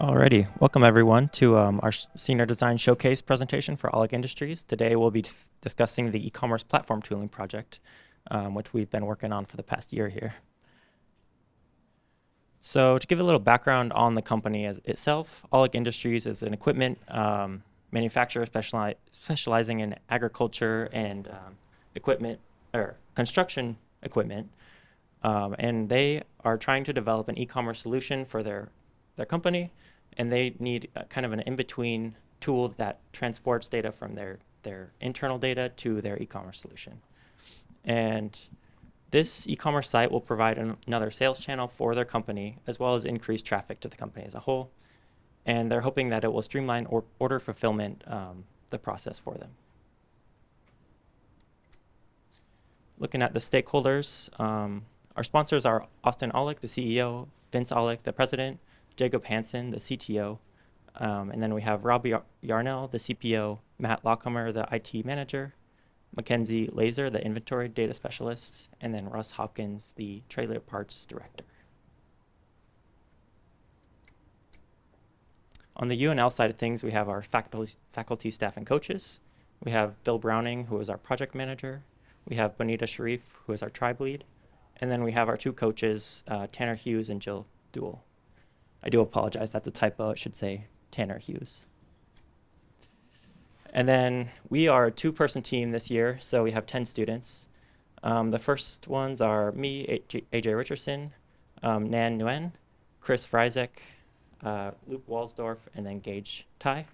Alrighty, welcome everyone to our Senior Design Showcase presentation for Aulick Industries. Today we'll be discussing the e-commerce platform tooling project, which we've been working on for the past year here. So to give a little background on the company itself, Aulick Industries is an equipment manufacturer specializing in agriculture and equipment or construction equipment, and they are trying to develop an e-commerce solution for their company, and they need kind of an in-between tool that transports data from their internal data to their e-commerce solution. And this e-commerce site will provide another sales channel for their company, as well as increase traffic to the company as a whole. And they're hoping that it will streamline order fulfillment, the process for them. Looking at the stakeholders, our sponsors are Austin Aulick, the CEO, Vince Aulick, the president, Jacob Hansen, the CTO, and then we have Robbie Yarnell, the CPO, Matt Lockhammer, the IT manager, Mackenzie Laser, the inventory data specialist, and then Russ Hopkins, the trailer parts director. On the UNL side of things, we have our faculty, staff, and coaches. We have Bill Browning, who is our project manager. We have Bonita Sharif, who is our tribe lead. And then we have our two coaches, Tanner Hughes and Jill Duell. I do apologize, that's a typo. It should say Tanner Hughes. And then we are a two-person team this year, so we have 10 students. The first ones are me, AJ Richardson, Nan Nguyen, Chris Friesek, Luke Walsdorf, and then Gage Tai.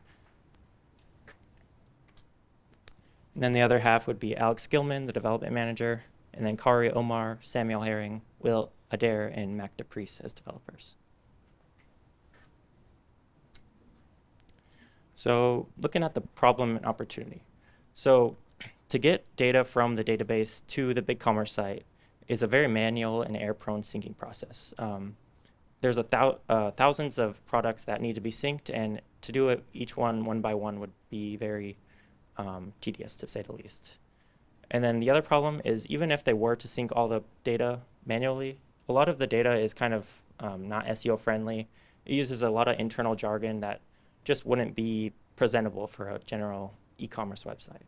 And then the other half would be Alex Gilman, the development manager, and then Kari Omar, Samuel Herring, Will Adair, and Mac DePriest as developers. So looking at the problem and opportunity. So to get data from the database to the BigCommerce site is a very manual and error-prone syncing process. There's thousands of products that need to be synced, and to do it each one by one would be very tedious, to say the least. And then the other problem is, even if they were to sync all the data manually, a lot of the data is kind of not SEO friendly. It uses a lot of internal jargon that just wouldn't be presentable for a general e-commerce website.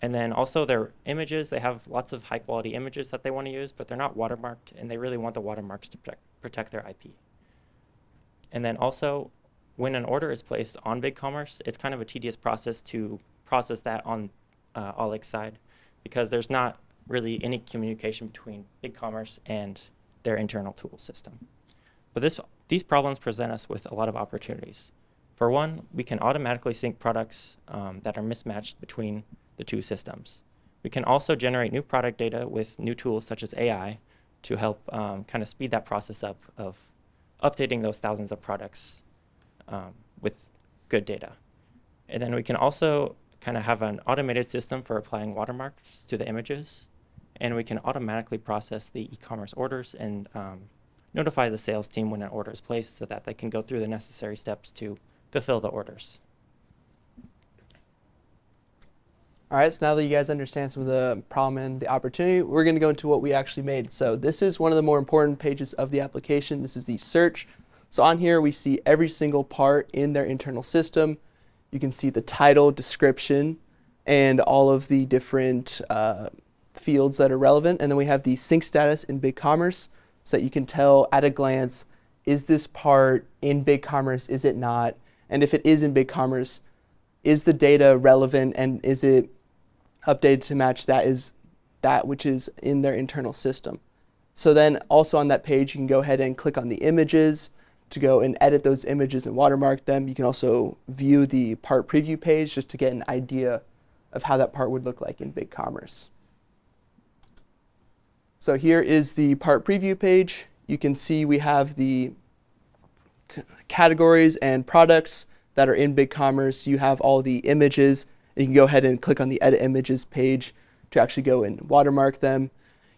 And then also their images, they have lots of high quality images that they want to use, but they're not watermarked, and they really want the watermarks to protect their IP. And then also, when an order is placed on BigCommerce, it's kind of a tedious process to process that on Aulick's side, because there's not really any communication between BigCommerce and their internal tool system. But these problems present us with a lot of opportunities. For one, we can automatically sync products that are mismatched between the two systems. We can also generate new product data with new tools such as AI to help kind of speed that process up of updating those thousands of products with good data. And then we can also kind of have an automated system for applying watermarks to the images, and we can automatically process the e-commerce orders and notify the sales team when an order is placed so that they can go through the necessary steps to fulfill the orders. All right, so now that you guys understand some of the problem and the opportunity, we're going to go into what we actually made. So this is one of the more important pages of the application. This is the search. So on here, we see every single part in their internal system. You can see the title, description, and all of the different fields that are relevant. And then we have the sync status in BigCommerce, so that you can tell at a glance, is this part in BigCommerce, is it not? And if it is in BigCommerce, is the data relevant, and is it updated to match that which is in their internal system? So then also on that page, you can go ahead and click on the images to go and edit those images and watermark them. You can also view the part preview page just to get an idea of how that part would look like in BigCommerce. So here is the part preview page. You can see we have the categories and products that are in BigCommerce. You have all the images. You can go ahead and click on the Edit Images page to actually go and watermark them.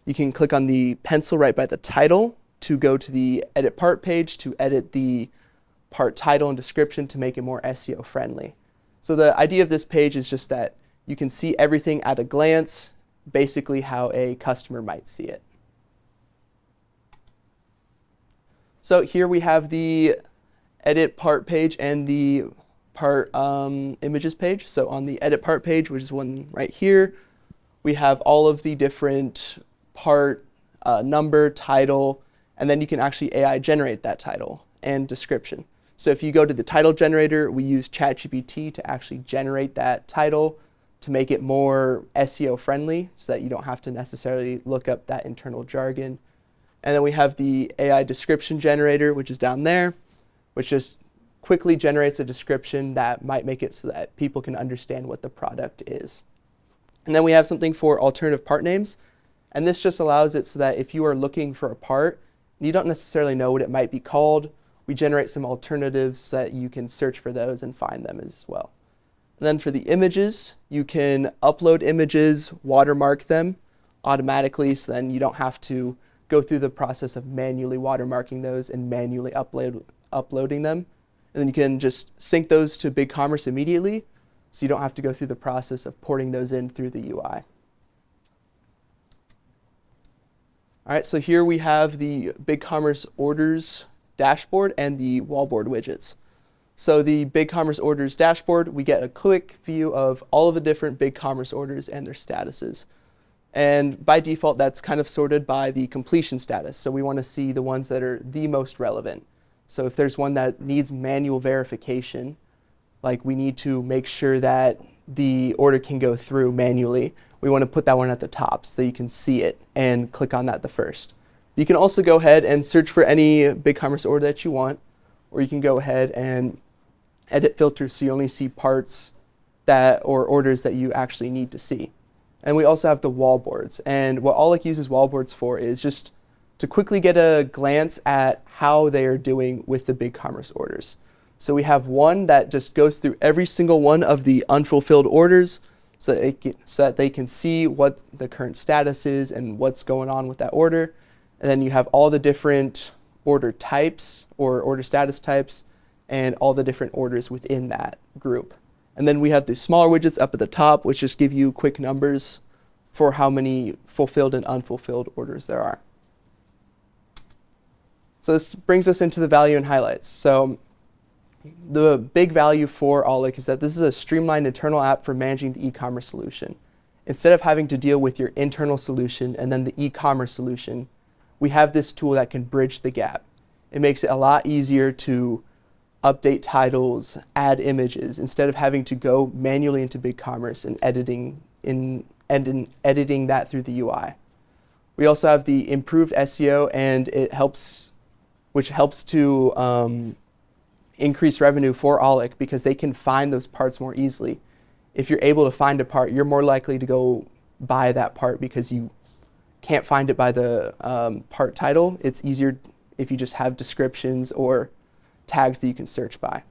You can click on the pencil right by the title to go to the Edit Part page to edit the part title and description to make it more SEO friendly. So the idea of this page is just that you can see everything at a glance, basically how a customer might see it. So here we have the edit part page and the part images page. So on the edit part page, which is one right here, we have all of the different part number, title, and then you can actually AI generate that title and description. So if you go to the title generator, we use ChatGPT to actually generate that title to make it more SEO friendly so that you don't have to necessarily look up that internal jargon. And then we have the AI description generator, which is down there, which just quickly generates a description that might make it so that people can understand what the product is. And then we have something for alternative part names. And this just allows it so that if you are looking for a part and you don't necessarily know what it might be called, we generate some alternatives so that you can search for those and find them as well. And then for the images, you can upload images, watermark them automatically, so then you don't have to go through the process of manually watermarking those and manually uploading them. And then you can just sync those to BigCommerce immediately, so you don't have to go through the process of porting those in through the UI. All right, so here we have the BigCommerce orders dashboard and the wallboard widgets. So the BigCommerce orders dashboard, we get a quick view of all of the different BigCommerce orders and their statuses. And by default, that's kind of sorted by the completion status. So we want to see the ones that are the most relevant. So if there's one that needs manual verification, like we need to make sure that the order can go through manually, we want to put that one at the top so that you can see it and click on that the first. You can also go ahead and search for any BigCommerce order that you want, or you can go ahead and edit filters so you only see parts that or orders that you actually need to see. And we also have the wallboards. And what Aulick uses wallboards for is just to quickly get a glance at how they are doing with the BigCommerce orders. So we have one that just goes through every single one of the unfulfilled orders so that they can see what the current status is and what's going on with that order. And then you have all the different order types or order status types and all the different orders within that group. And then we have the smaller widgets up at the top, which just give you quick numbers for how many fulfilled and unfulfilled orders there are. So this brings us into the value and highlights. So the big value for Aulick is that this is a streamlined internal app for managing the e-commerce solution. Instead of having to deal with your internal solution and then the e-commerce solution, we have this tool that can bridge the gap. It makes it a lot easier to update titles, add images, instead of having to go manually into BigCommerce and editing that through the UI. We also have the improved SEO, and which helps to increase revenue for Aulick because they can find those parts more easily. If you're able to find a part, you're more likely to go buy that part because you can't find it by the part title. It's easier if you just have descriptions or tags that you can search by.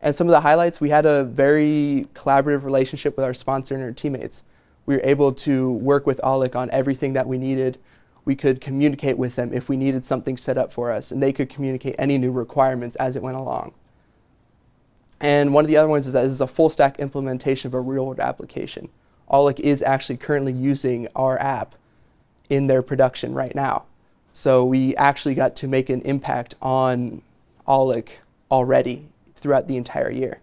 And some of the highlights, we had a very collaborative relationship with our sponsor and our teammates. We were able to work with Aulick on everything that we needed. We could communicate with them if we needed something set up for us, and they could communicate any new requirements as it went along. And one of the other ones is that this is a full stack implementation of a real world application. Aulick is actually currently using our app in their production right now. So we actually got to make an impact on Aulick already throughout the entire year.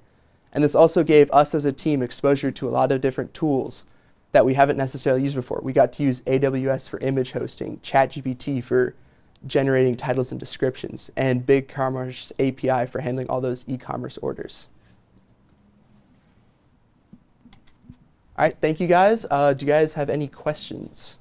And this also gave us as a team exposure to a lot of different tools that we haven't necessarily used before. We got to use AWS for image hosting, ChatGPT for generating titles and descriptions, and BigCommerce API for handling all those e-commerce orders. All right, thank you guys. Do you guys have any questions?